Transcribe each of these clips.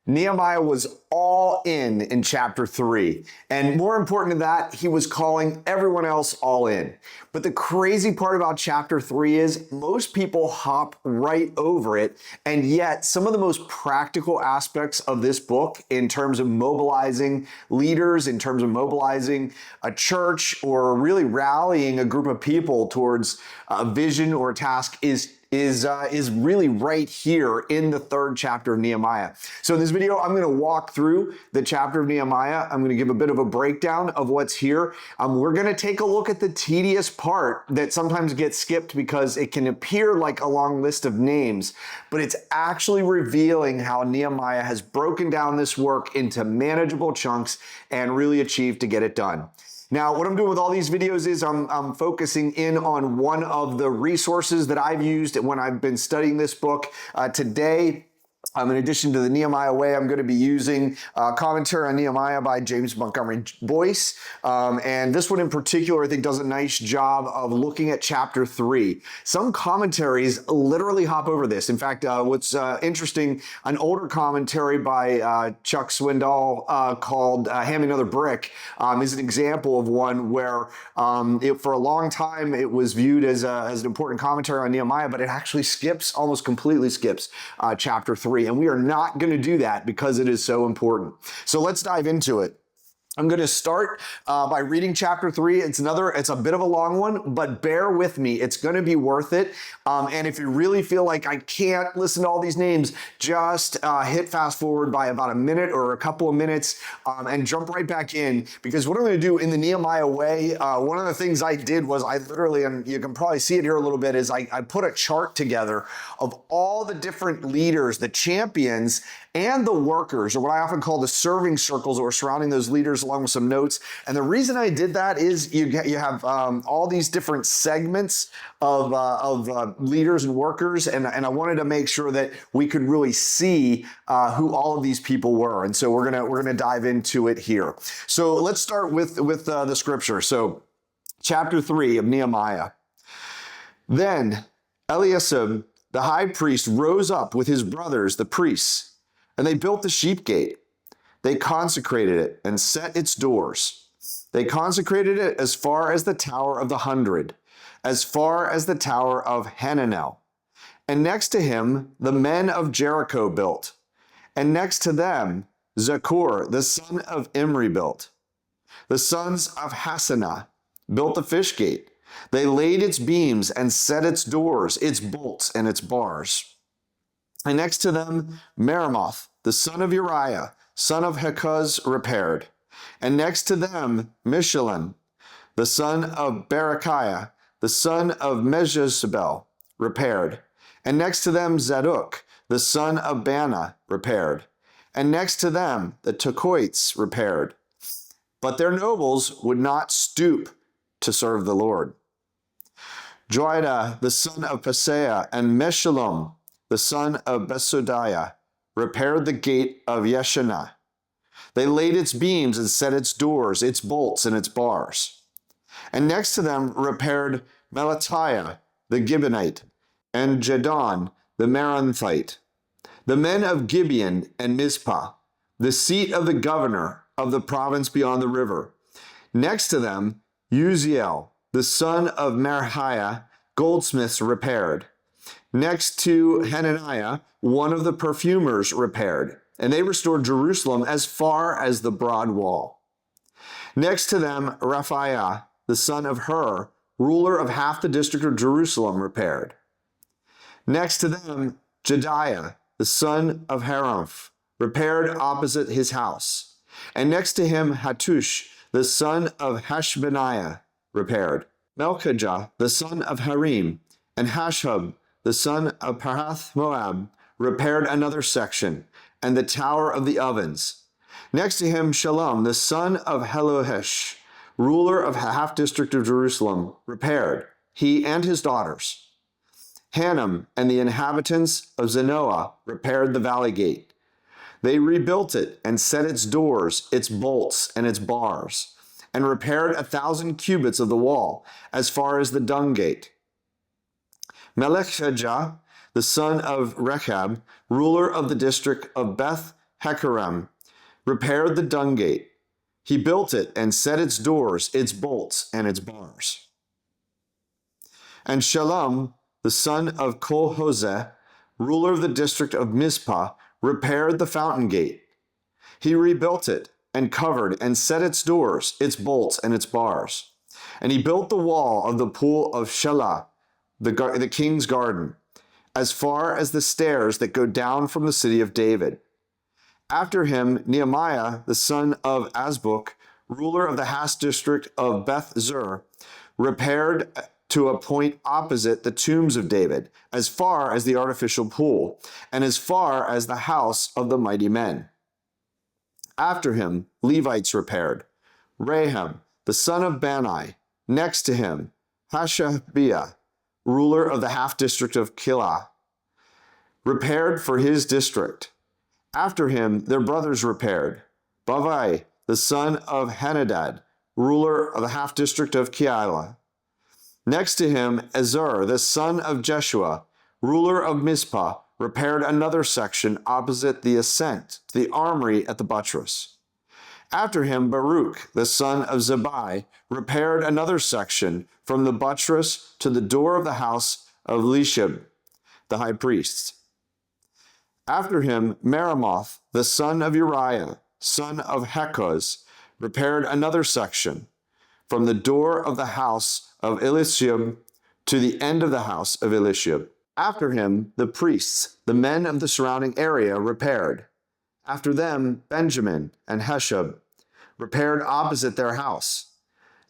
Nehemiah was all in chapter 3. And more important than that, he was calling everyone else all in. But the crazy part about chapter 3 is most people hop right over it. And yet some of the most practical aspects of this book in terms of mobilizing leaders, in terms of mobilizing a church, or really rallying a group of people towards a vision or a task is really right here in the 3rd chapter of Nehemiah. So in this video, I'm going to walk through the chapter of Nehemiah. I'm going to give a bit of a breakdown of what's here. We're going to take a look at the tedious part that sometimes gets skipped because it can appear like a long list of names, but it's actually revealing how Nehemiah has broken down this work into manageable chunks and really achieved to get it done. Now, what I'm doing with all these videos is I'm focusing in on one of the resources that I've used when I've been studying this book. Today, in addition to the Nehemiah Way, I'm going to be using commentary on Nehemiah by James Montgomery Boice. And this one in particular, I think, does a nice job of looking at chapter 3. Some commentaries literally hop over this. In fact, what's interesting, an older commentary by Chuck Swindoll called Hand Me Another Brick is an example of one where for a long time it was viewed as an important commentary on Nehemiah, but it actually almost completely skips chapter 3. And we are not going to do that because it is so important. So let's dive into it. I'm going to start by reading chapter 3. It's a bit of a long one, but bear with me. It's going to be worth it. And if you really feel like I can't listen to all these names, just hit fast forward by about a minute or a couple of minutes and jump right back in. Because what I'm going to do in the Nehemiah Way, one of the things I did was I literally, and you can probably see it here a little bit, is I put a chart together of all the different leaders, the champions, and the workers, or what I often call the serving circles that were surrounding those leaders, along with some notes. And the reason I did that is you have all these different segments of leaders and workers, and I wanted to make sure that we could really see who all of these people were. And so we're gonna dive into it here. So let's start with the scripture. So chapter 3 of Nehemiah. Then Eliashib, the high priest, rose up with his brothers, the priests, and they built the sheep gate. They consecrated it and set its doors. They consecrated it as far as the Tower of the 100, as far as the Tower of Hananel. And next to him, the men of Jericho built. And next to them, Zakur, the son of Imri, built. The sons of Hassanah built the fish gate. They laid its beams and set its doors, its bolts, and its bars. And next to them, Meremoth, the son of Uriah, son of Hakuz, repaired. And next to them, Meshullam, the son of Berechiah, the son of Mejezabel, repaired. And next to them, Zadok, the son of Bana, repaired. And next to them, the Tekoites repaired. But their nobles would not stoop to serve the Lord. Joiada, the son of Paseah, and Meshullam, the son of Besodiah, repaired the gate of Yeshanah. They laid its beams and set its doors, its bolts, and its bars. And next to them repaired Melatiah, the Gibeonite, and Jadon, the Meronthite, the men of Gibeon and Mizpah, the seat of the governor of the province beyond the river. Next to them, Uziel, the son of Merhiah, goldsmiths, repaired. Next to Hananiah, one of the perfumers, repaired, and they restored Jerusalem as far as the broad wall. Next to them, Rephaiah, the son of Hur, ruler of half the district of Jerusalem, repaired. Next to them, Jediah, the son of Harumph, repaired opposite his house. And next to him, Hattush, the son of Hashbaniah, repaired. Melchijah, the son of Harim, and Hashub, the son of Parath Moab, repaired another section, and the Tower of the Ovens. Next to him, Shalom, the son of Helohesh, ruler of half district of Jerusalem, repaired, he and his daughters. Hanam and the inhabitants of Zanoah repaired the valley gate. They rebuilt it and set its doors, its bolts, and its bars, and repaired 1,000 cubits of the wall, as far as the dung gate. Melechijah, the son of Rechab, ruler of the district of Beth Hekarem, repaired the dung gate. He built it and set its doors, its bolts, and its bars. And Shalom, the son of Kol-Hoseh, ruler of the district of Mizpah, repaired the fountain gate. He rebuilt it and covered and set its doors, its bolts, and its bars. And he built the wall of the pool of Shelah, the king's garden, as far as the stairs that go down from the city of David. After him, Nehemiah, the son of Azbuk, ruler of the Has district of Beth Zur, repaired to a point opposite the tombs of David, as far as the artificial pool, and as far as the house of the mighty men. After him, Levites repaired. Raham, the son of Bani, next to him, Hashabiah, ruler of the half district of Kilah, repaired for his district. After him, their brothers repaired. Bavai, the son of Henadad, ruler of the half district of Keilah. Next to him, Ezur, the son of Jeshua, ruler of Mizpah, repaired another section opposite the ascent to the armory at the buttress. After him, Baruch, the son of Zabai, repaired another section from the buttress to the door of the house of Lishib, the high priest. After him, Meremoth, the son of Uriah, son of Hekkoz, repaired another section from the door of the house of Elishib to the end of the house of Elishib. After him, the priests, the men of the surrounding area, repaired. After them, Benjamin and Heshab repaired opposite their house.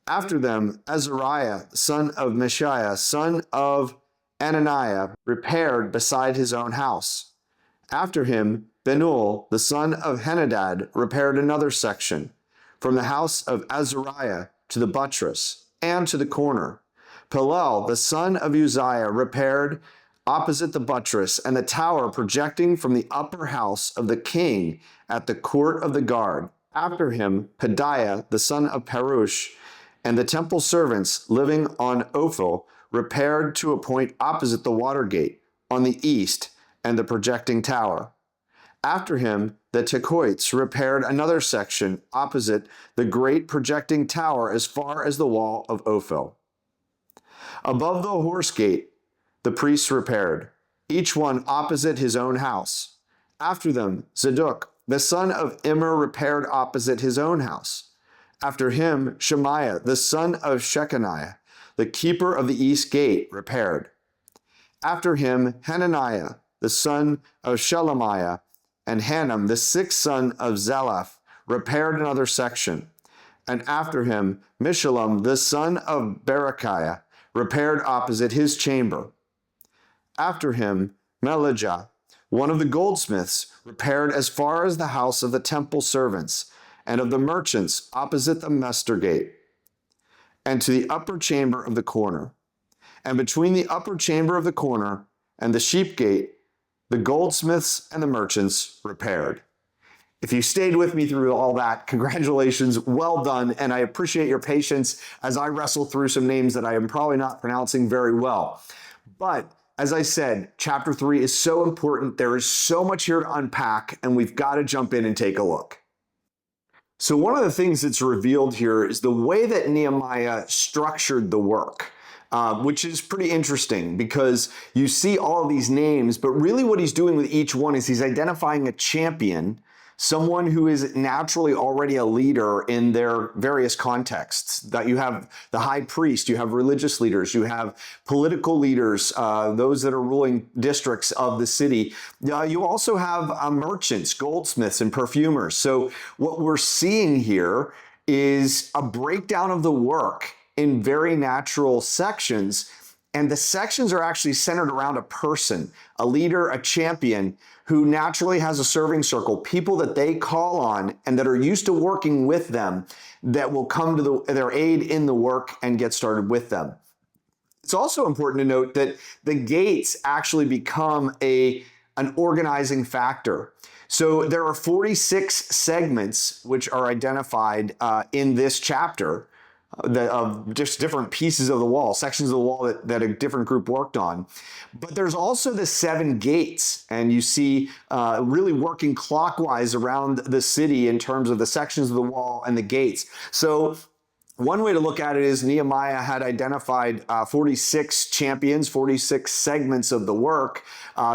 After them, Azariah, son of Mishiah, son of Ananiah, repaired beside his own house. After him, Benul, the son of Henadad, repaired another section, from the house of Azariah to the buttress and to the corner. Palel, the son of Uzziah, repaired opposite the buttress and the tower projecting from the upper house of the king at the court of the guard. After him, Pedaiah, the son of Perush, and the temple servants living on Ophel repaired to a point opposite the water gate on the east and the projecting tower. After him, the Tekoites repaired another section opposite the great projecting tower as far as the wall of Ophel. Above the horse gate, the priests repaired, each one opposite his own house. After them, Zadok, the son of Immer, repaired opposite his own house. After him, Shemaiah, the son of Shechaniah, the keeper of the east gate, repaired. After him, Hananiah, the son of Shelemiah, and Hanam, the sixth son of Zalaph, repaired another section. And after him, Meshullam, the son of Berechiah, repaired opposite his chamber. After him, Melijah, one of the goldsmiths, repaired as far as the house of the temple servants and of the merchants opposite the Mester gate, and to the upper chamber of the corner. And between the upper chamber of the corner and the sheep gate, the goldsmiths and the merchants repaired. If you stayed with me through all that, congratulations, well done, and I appreciate your patience as I wrestle through some names that I am probably not pronouncing very well. But as I said, chapter 3 is so important. There is so much here to unpack, and we've got to jump in and take a look. So one of the things that's revealed here is the way that Nehemiah structured the work. Which is pretty interesting because you see all of these names, but really what he's doing with each one is he's identifying a champion, someone who is naturally already a leader in their various contexts. That you have the high priest, you have religious leaders, you have political leaders, those that are ruling districts of the city. You also have merchants, goldsmiths, and perfumers. So what we're seeing here is a breakdown of the work in very natural sections, and the sections are actually centered around a person, a leader, a champion who naturally has a serving circle, people that they call on and that are used to working with them that will come to their aid in the work and get started with them. It's also important to note that the gates actually become an organizing factor. So there are 46 segments which are identified in this chapter. of just different pieces of the wall, sections of the wall that a different group worked on. But there's also the 7 gates, and you see really working clockwise around the city in terms of the sections of the wall and the gates. So one way to look at it is Nehemiah had identified 46 champions, 46 segments of the work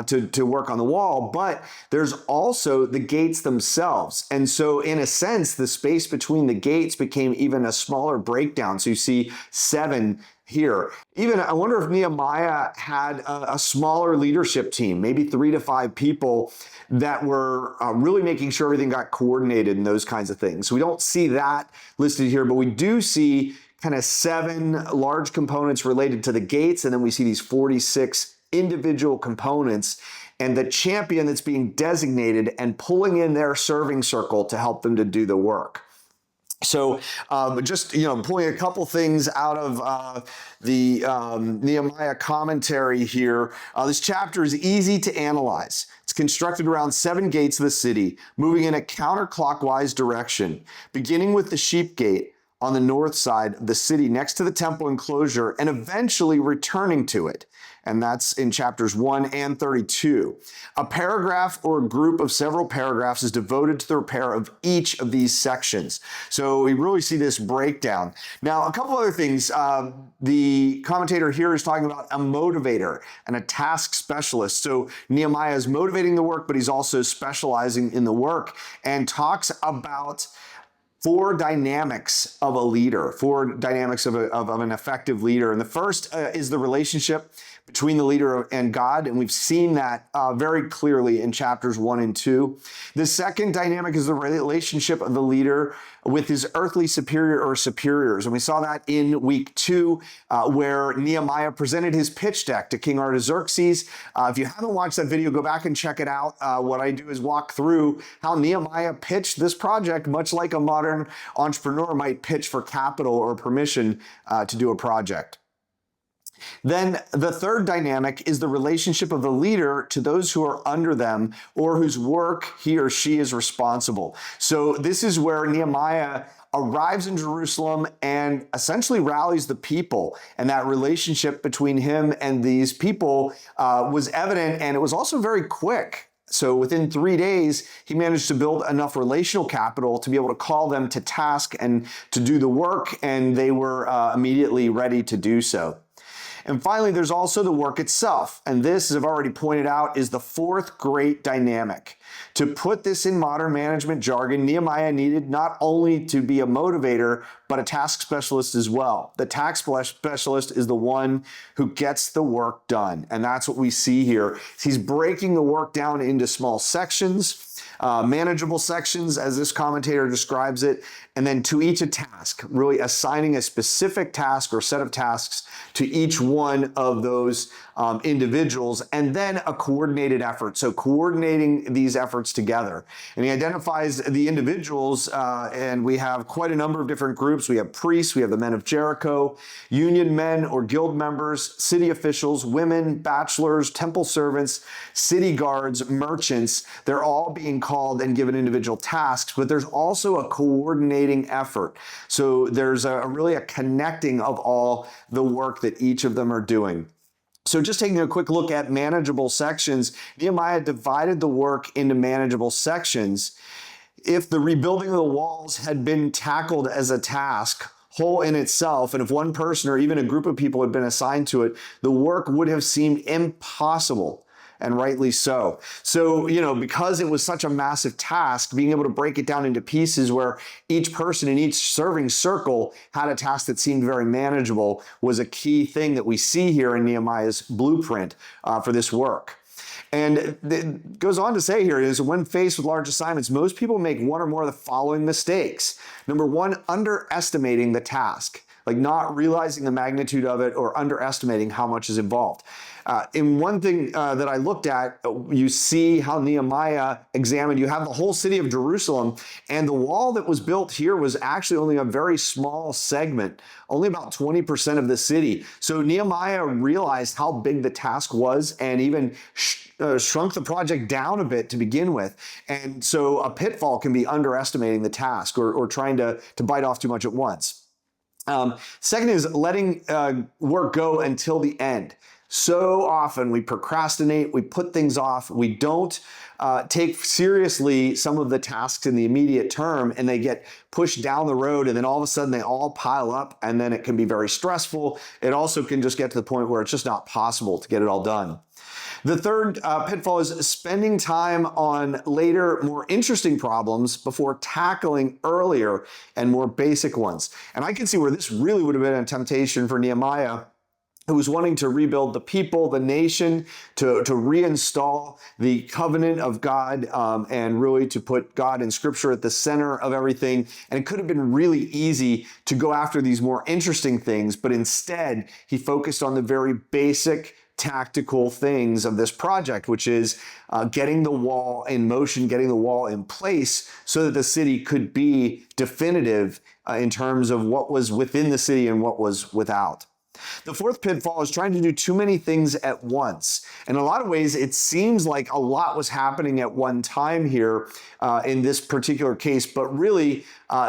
to work on the wall, but there's also the gates themselves. And so in a sense, the space between the gates became even a smaller breakdown. So you see 7 here. Even I wonder if Nehemiah had a smaller leadership team, maybe 3 to 5 people that were really making sure everything got coordinated and those kinds of things. So we don't see that listed here, but we do see kind of 7 large components related to the gates, and then we see these 46 individual components and the champion that's being designated and pulling in their serving circle to help them to do the work. So just, pulling a couple things out of the Nehemiah commentary here. This chapter is easy to analyze. It's constructed around 7 gates of the city, moving in a counterclockwise direction, beginning with the sheep gate on the north side of the city next to the temple enclosure and eventually returning to it. And that's in chapters 1 and 32. A paragraph or a group of several paragraphs is devoted to the repair of each of these sections. So we really see this breakdown. Now, a couple other things. The commentator here is talking about a motivator and a task specialist. So Nehemiah is motivating the work, but he's also specializing in the work, and talks about 4 dynamics of a leader, 4 dynamics of an effective leader. And the first is the relationship between the leader and God, and we've seen that very clearly in chapters 1 and 2. The second dynamic is the relationship of the leader with his earthly superior or superiors, and we saw that in week 2, where Nehemiah presented his pitch deck to King Artaxerxes. If you haven't watched that video, go back and check it out. What I do is walk through how Nehemiah pitched this project, much like a modern entrepreneur might pitch for capital or permission to do a project. Then the third dynamic is the relationship of the leader to those who are under them or whose work he or she is responsible. So this is where Nehemiah arrives in Jerusalem and essentially rallies the people. And that relationship between him and these people was evident, and it was also very quick. So within 3 days, he managed to build enough relational capital to be able to call them to task and to do the work, and they were immediately ready to do so. And finally, there's also the work itself. And this, as I've already pointed out, is the 4th great dynamic. To put this in modern management jargon, Nehemiah needed not only to be a motivator, but a task specialist as well. The task specialist is the one who gets the work done. And that's what we see here. He's breaking the work down into small sections, manageable sections, as this commentator describes it, and then to each a task, really assigning a specific task or set of tasks to each one of those individuals, and then a coordinated effort. So coordinating these efforts together. And he identifies the individuals, and we have quite a number of different groups. We have priests, we have the men of Jericho, union men or guild members, city officials, women, bachelors, temple servants, city guards, merchants. They're all being called and given individual tasks, but there's also a coordinating effort. So there's really a connecting of all the work that each of them are doing. So just taking a quick look at manageable sections, Nehemiah divided the work into manageable sections. If the rebuilding of the walls had been tackled as a task, whole in itself, and if one person or even a group of people had been assigned to it, the work would have seemed impossible. And rightly so. So, because it was such a massive task, being able to break it down into pieces where each person in each serving circle had a task that seemed very manageable was a key thing that we see here in Nehemiah's blueprint for this work. And it goes on to say here is when faced with large assignments, most people make one or more of the following mistakes. Number 1, underestimating the task, like not realizing the magnitude of it or underestimating how much is involved. In one thing that I looked at, you see how Nehemiah examined, you have the whole city of Jerusalem, and the wall that was built here was actually only a very small segment, only about 20% of the city. So Nehemiah realized how big the task was and even shrunk the project down a bit to begin with. And so a pitfall can be underestimating the task or trying to bite off too much at once. Second is letting work go until the end. So often we procrastinate, we put things off, we don't take seriously some of the tasks in the immediate term, and they get pushed down the road, and then all of a sudden they all pile up, and then it can be very stressful. It also can just get to the point where it's just not possible to get it all done. The third pitfall is spending time on later, more interesting problems before tackling earlier and more basic ones. And I can see where this really would have been a temptation for Nehemiah, who was wanting to rebuild the people, the nation, to reinstall the covenant of God, and really to put God and Scripture at the center of everything. And it could have been really easy to go after these more interesting things, but instead he focused on the very basic tactical things of this project, which is getting the wall in motion, getting the wall in place so that the city could be definitive in terms of what was within the city and what was without. The fourth pitfall is trying to do too many things at once. In a lot of ways, it seems like a lot was happening at one time here in this particular case, but really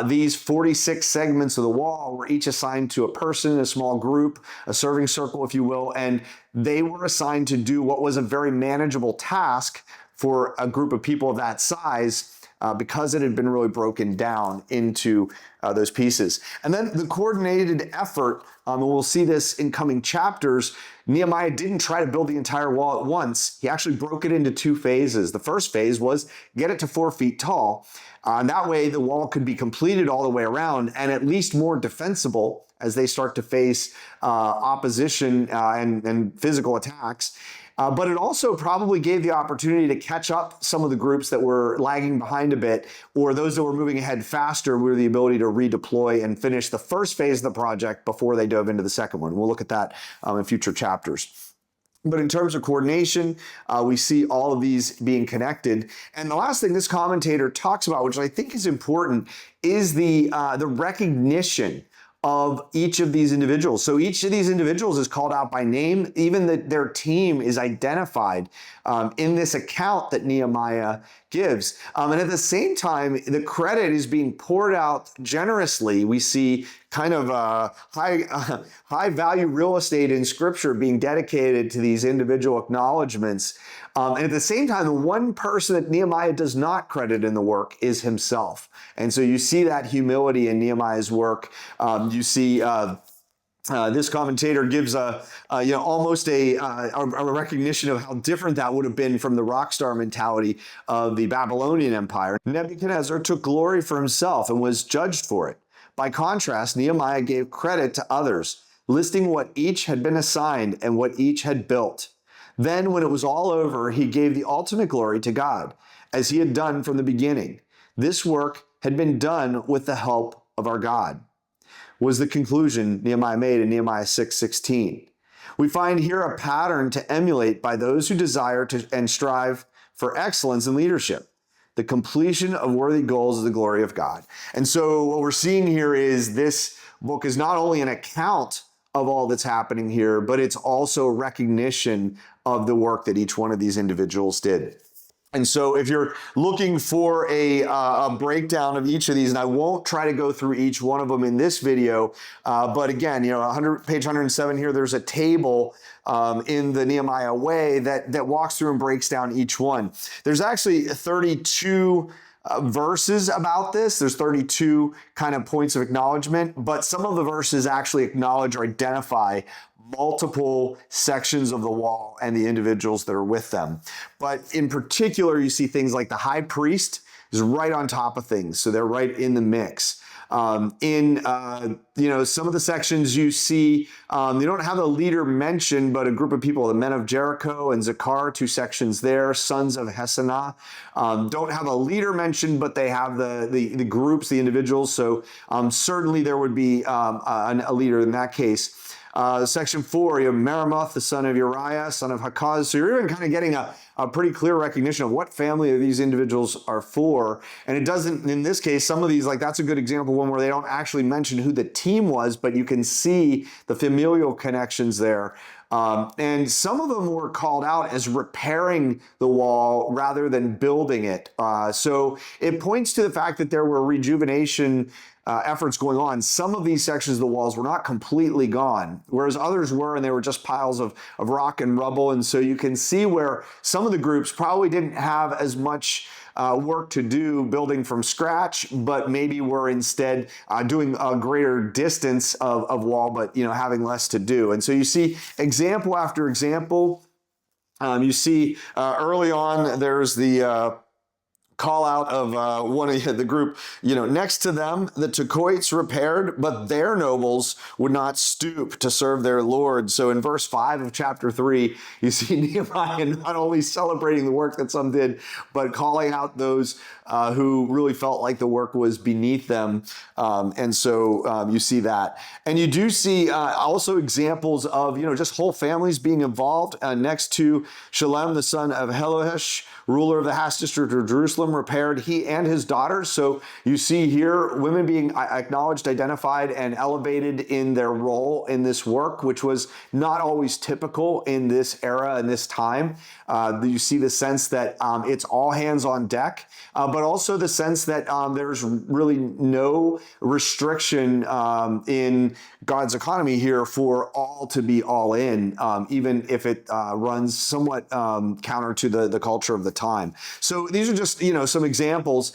these 46 segments of the wall were each assigned to a person, a small group, a serving circle, if you will, and they were assigned to do what was a very manageable task for a group of people of that size, because it had been really broken down into those pieces. And then the coordinated effort, and we'll see this in coming chapters, Nehemiah didn't try to build the entire wall at once. He actually broke it into two phases. The first phase was get it to 4 feet tall. And that way the wall could be completed all the way around and at least more defensible as they start to face opposition and physical attacks. But it also probably gave the opportunity to catch up some of the groups that were lagging behind a bit, or those that were moving ahead faster with the ability to redeploy and finish the first phase of the project before they dove into the second one. We'll look at that in future chapters. But in terms of coordination, we see all of these being connected. And the last thing this commentator talks about, which I think is important, is the recognition of each of these individuals. So each of these individuals is called out by name. Even their team is identified in this account that Nehemiah gives. And at the same time, the credit is being poured out generously. We see kind of high value real estate in Scripture being dedicated to these individual acknowledgments. And at the same time, the one person that Nehemiah does not credit in the work is himself. And so you see that humility in Nehemiah's work. You see this commentator gives almost a recognition of how different that would have been from the rock star mentality of the Babylonian Empire. Nebuchadnezzar took glory for himself and was judged for it. By contrast, Nehemiah gave credit to others, listing what each had been assigned and what each had built. Then, when it was all over, he gave the ultimate glory to God, as he had done from the beginning. This work had been done with the help of our God, was the conclusion Nehemiah made in Nehemiah 6:16. We find here a pattern to emulate by those who desire to and strive for excellence in leadership. The completion of worthy goals is the glory of God. And so what we're seeing here is this book is not only an account of all that's happening here, but it's also recognition of the work that each one of these individuals did. And so if you're looking for a breakdown of each of these, and I won't try to go through each one of them in this video, but again, page 107 here, there's a table in the Nehemiah way that walks through and breaks down each one. There's actually 32 verses about this. There's 32 kind of points of acknowledgement, but some of the verses actually acknowledge or identify multiple sections of the wall and the individuals that are with them. But in particular, you see things like the high priest is right on top of things. So they're right in the mix. Some of the sections you see, they don't have a leader mentioned, but a group of people, the men of Jericho and Zakar, 2 sections there, sons of Hesanah, don't have a leader mentioned, but they have the groups, the individuals. So certainly there would be a leader in that case. Section 4, you have Meremoth, the son of Uriah, son of Hakaz. So you're even kind of getting a pretty clear recognition of what family these individuals are for. And it doesn't, in this case, some of these, like that's a good example, one where they don't actually mention who the team was, but you can see the familial connections there. And some of them were called out as repairing the wall rather than building it. So it points to the fact that there were rejuvenation efforts going on. Some of these sections of the walls were not completely gone, whereas others were, and they were just piles of rock and rubble. And so you can see where some of the groups probably didn't have as much work to do building from scratch, but maybe were instead doing a greater distance of wall, but having less to do. And so you see example after example. You see early on there's the call out of one of the group, next to them, the Tekoites repaired, but their nobles would not stoop to serve their Lord. So in verse 5 of chapter 3, you see Nehemiah not only celebrating the work that some did, but calling out those who really felt like the work was beneath them. And so you see that. And you do see also examples of, just whole families being involved. Next to Shalem, the son of Helohesh, ruler of the Has district of Jerusalem, repaired, he and his daughters. So you see here women being acknowledged, identified, and elevated in their role in this work, which was not always typical in this era and this time. You see the sense that it's all hands on deck, but also the sense that there's really no restriction in God's economy here for all to be all in, even if it runs somewhat counter to the culture of the time. So these are just, some examples.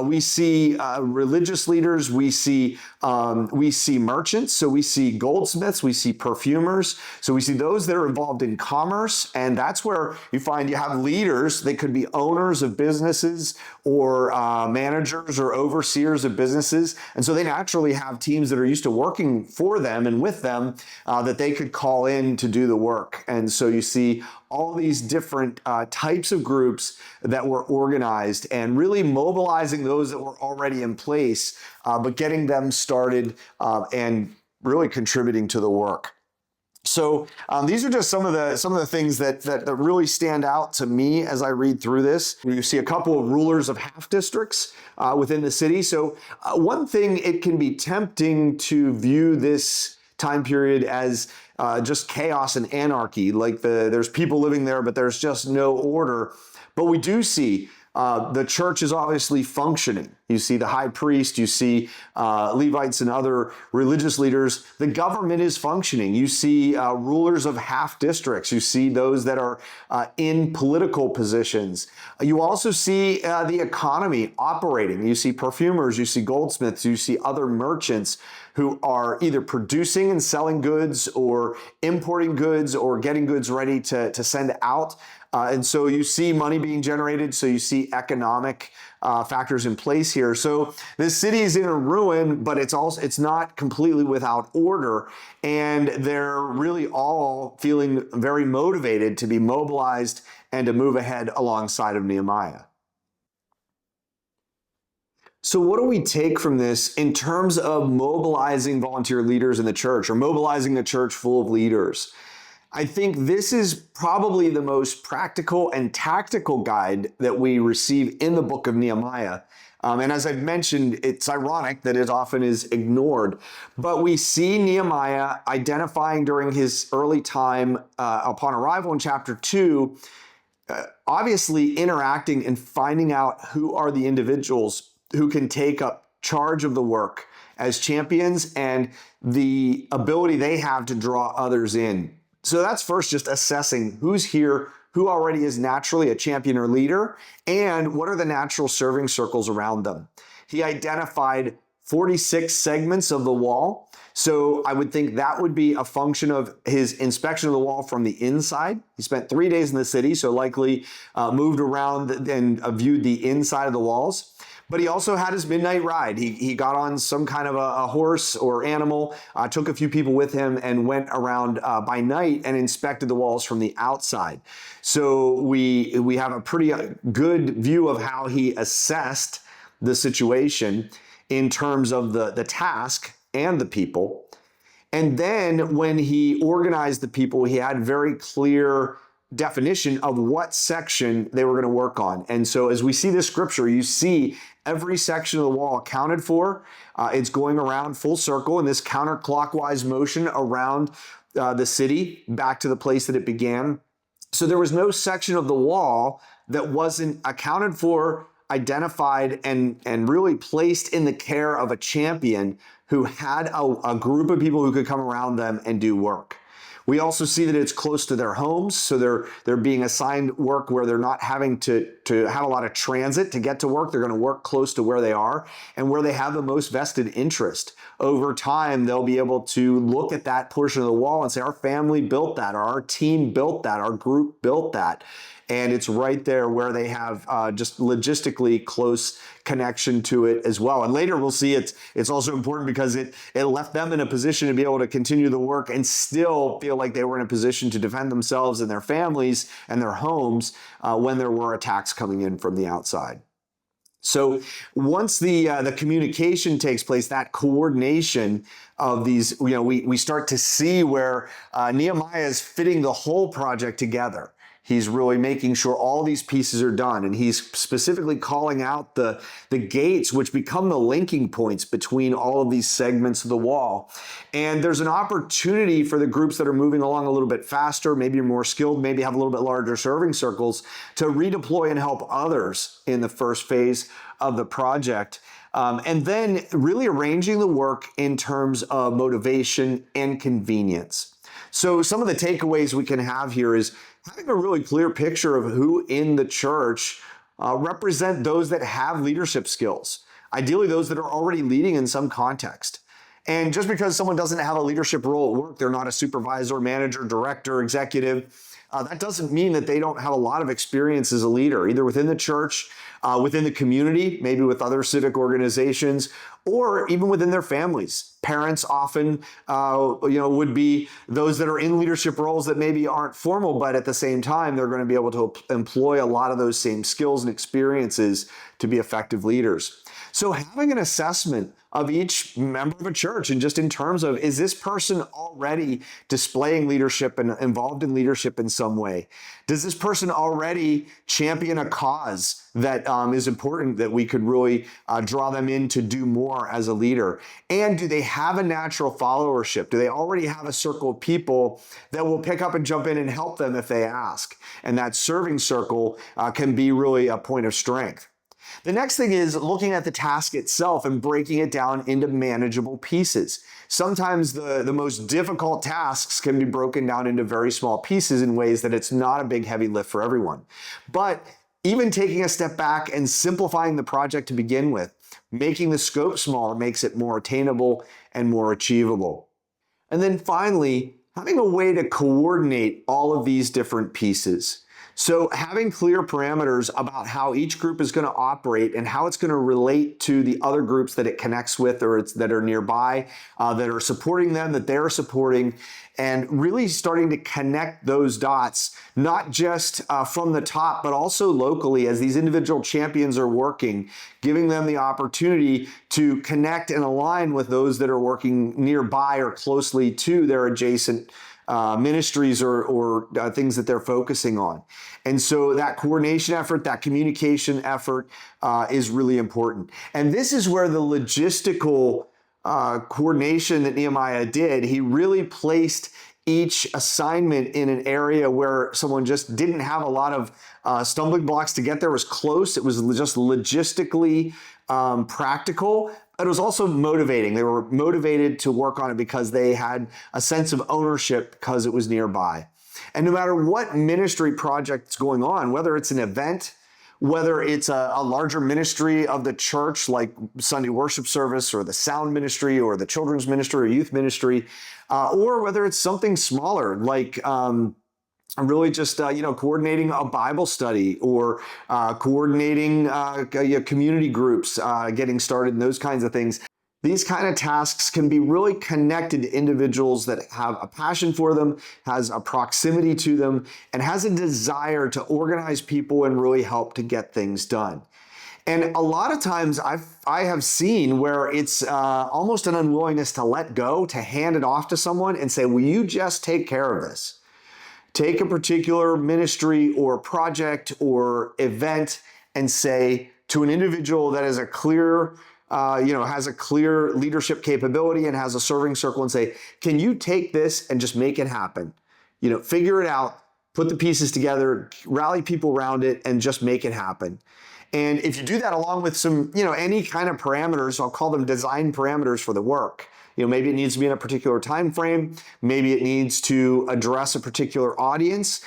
We see religious leaders, we see merchants, so we see goldsmiths, we see perfumers, so we see those that are involved in commerce, and that's where you find you have leaders. They could be owners of businesses or managers or overseers of businesses, and so they naturally have teams that are used to working for them and with them that they could call in to do the work. And so you see all these different types of groups that were organized and really mobilizing those that were already in place, but getting them started and really contributing to the work. So these are just some of the things that really stand out to me as I read through this. You see a couple of rulers of half districts within the city. So one thing, it can be tempting to view this time period as just chaos and anarchy, like there's people living there, but there's just no order. But we do see the church is obviously functioning. You see the high priest, you see Levites and other religious leaders. The government is functioning. You see rulers of half districts. You see those that are in political positions. You also see the economy operating. You see perfumers, you see goldsmiths, you see other merchants who are either producing and selling goods or importing goods or getting goods ready to send out. And so you see money being generated. So you see economic factors in place here. So this city is in a ruin, but it's not completely without order. And they're really all feeling very motivated to be mobilized and to move ahead alongside of Nehemiah. So what do we take from this in terms of mobilizing volunteer leaders in the church or mobilizing a church full of leaders? I think this is probably the most practical and tactical guide that we receive in the book of Nehemiah. And as I've mentioned, it's ironic that it often is ignored. But we see Nehemiah identifying during his early time upon arrival in chapter 2, obviously interacting and finding out who are the individuals who can take up charge of the work as champions and the ability they have to draw others in. So that's first just assessing who's here, who already is naturally a champion or leader, and what are the natural serving circles around them. He identified 46 segments of the wall. So I would think that would be a function of his inspection of the wall from the inside. He spent 3 days in the city, so likely moved around and viewed the inside of the walls. But he also had his midnight ride. He got on some kind of a horse or animal, took a few people with him, and went around by night and inspected the walls from the outside. So we have a pretty good view of how he assessed the situation in terms of the task and the people. And then when he organized the people, he had very clear definition of what section they were going to work on. And so as we see this scripture, you see every section of the wall accounted for. It's going around full circle in this counterclockwise motion around the city back to the place that it began. So there was no section of the wall that wasn't accounted for, identified, and really placed in the care of a champion who had a group of people who could come around them and do work. We also see that it's close to their homes, so they're being assigned work where they're not having to have a lot of transit to get to work. They're going to work close to where they are and where they have the most vested interest. Over time, they'll be able to look at that portion of the wall and say, our family built that, or our team built that, our group built that. And it's right there where they have just logistically close connection to it as well. And later we'll see it's also important because it left them in a position to be able to continue the work and still feel like they were in a position to defend themselves and their families and their homes when there were attacks coming in from the outside. So once the communication takes place, that coordination of these, we start to see where Nehemiah is fitting the whole project together. He's really making sure all these pieces are done, and he's specifically calling out the gates, which become the linking points between all of these segments of the wall. And there's an opportunity for the groups that are moving along a little bit faster, maybe more skilled, maybe have a little bit larger serving circles, to redeploy and help others in the first phase of the project. And then really arranging the work in terms of motivation and convenience. So some of the takeaways we can have here is having a really clear picture of who in the church represent those that have leadership skills, ideally those that are already leading in some context. And just because someone doesn't have a leadership role at work, they're not a supervisor, manager, director, executive, that doesn't mean that they don't have a lot of experience as a leader, either within the church, within the community, maybe with other civic organizations, or even within their families. Parents often, would be those that are in leadership roles that maybe aren't formal, but at the same time, they're going to be able to employ a lot of those same skills and experiences to be effective leaders. So having an assessment of each member of a church, and just in terms of, is this person already displaying leadership and involved in leadership in some way? Does this person already champion a cause that is important that we could really draw them in to do more as a leader? And do they have a natural followership? Do they already have a circle of people that will pick up and jump in and help them if they ask? And that serving circle can be really a point of strength. The next thing is looking at the task itself and breaking it down into manageable pieces. Sometimes the most difficult tasks can be broken down into very small pieces in ways that it's not a big heavy lift for everyone. But even taking a step back and simplifying the project to begin with, making the scope smaller makes it more attainable and more achievable. And then finally, having a way to coordinate all of these different pieces. So having clear parameters about how each group is going to operate and how it's going to relate to the other groups that it connects with or that are nearby, that are supporting them, that they're supporting, and really starting to connect those dots, not just from the top, but also locally as these individual champions are working, giving them the opportunity to connect and align with those that are working nearby or closely to their adjacent ministries or things that they're focusing on. And so that coordination effort, that communication effort is really important. And this is where the logistical coordination that Nehemiah did, he really placed each assignment in an area where someone just didn't have a lot of stumbling blocks to get there. It was close. It was just logistically practical. But it was also motivating. They were motivated to work on it because they had a sense of ownership because it was nearby. And no matter what ministry project is going on, whether it's an event, whether it's a larger ministry of the church like Sunday worship service or the sound ministry or the children's ministry or youth ministry, or whether it's something smaller like really just coordinating a Bible study or coordinating community groups, getting started and those kinds of things. These kind of tasks can be really connected to individuals that have a passion for them, has a proximity to them, and has a desire to organize people and really help to get things done. And a lot of times I have seen where it's almost an unwillingness to let go, to hand it off to someone and say, will you just take care of this? Take a particular ministry or project or event and say to an individual that has a clear has a clear leadership capability and has a serving circle and say, can you take this and just make it happen? Figure it out, put the pieces together, rally people around it, and just make it happen. And if you do that along with some, any kind of parameters, I'll call them design parameters for the work. Maybe it needs to be in a particular time frame. Maybe it needs to address a particular audience.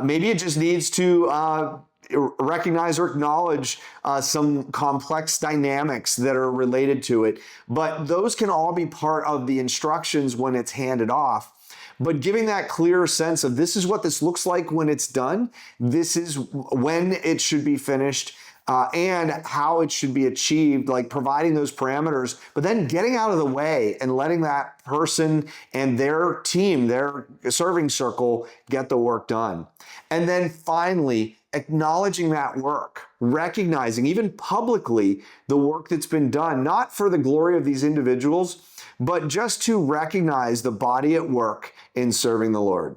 Maybe it just needs to recognize or acknowledge some complex dynamics that are related to it. But those can all be part of the instructions when it's handed off. But giving that clear sense of this is what this looks like when it's done, this is when it should be finished, and how it should be achieved, like providing those parameters, but then getting out of the way and letting that person and their team, their serving circle, get the work done. And then finally, acknowledging that work, recognizing even publicly the work that's been done, not for the glory of these individuals, but just to recognize the body at work in serving the Lord.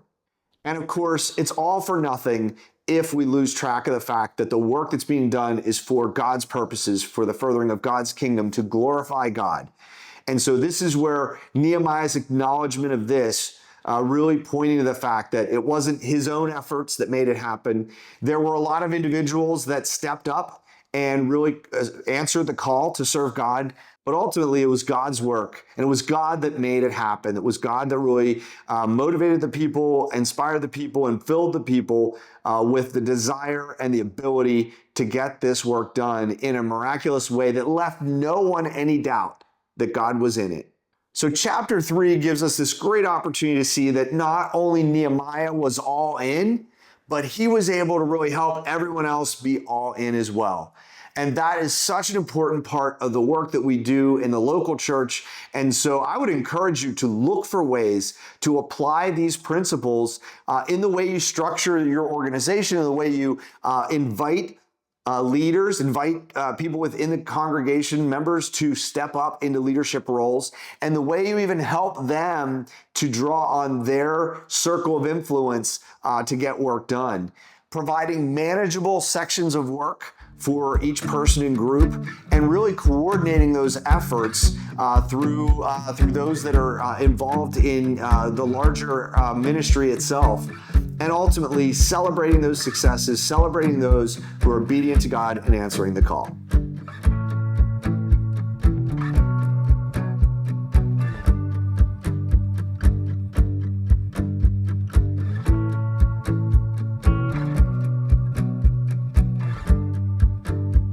And of course, it's all for nothing if we lose track of the fact that the work that's being done is for God's purposes, for the furthering of God's kingdom, to glorify God. And so this is where Nehemiah's acknowledgement of this really pointing to the fact that it wasn't his own efforts that made it happen. There were a lot of individuals that stepped up and really answered the call to serve God. But ultimately, it was God's work, and it was God that made it happen. It was God that really motivated the people, inspired the people, and filled the people with the desire and the ability to get this work done in a miraculous way that left no one any doubt that God was in it. So chapter 3 gives us this great opportunity to see that not only Nehemiah was all in, but he was able to really help everyone else be all in as well. And that is such an important part of the work that we do in the local church. And so I would encourage you to look for ways to apply these principles in the way you structure your organization, in the way you invite leaders, invite people within the congregation, members, to step up into leadership roles, and the way you even help them to draw on their circle of influence to get work done. Providing manageable sections of work for each person and group, and really coordinating those efforts through those that are involved in the larger ministry itself, and ultimately celebrating those successes, celebrating those who are obedient to God and answering the call.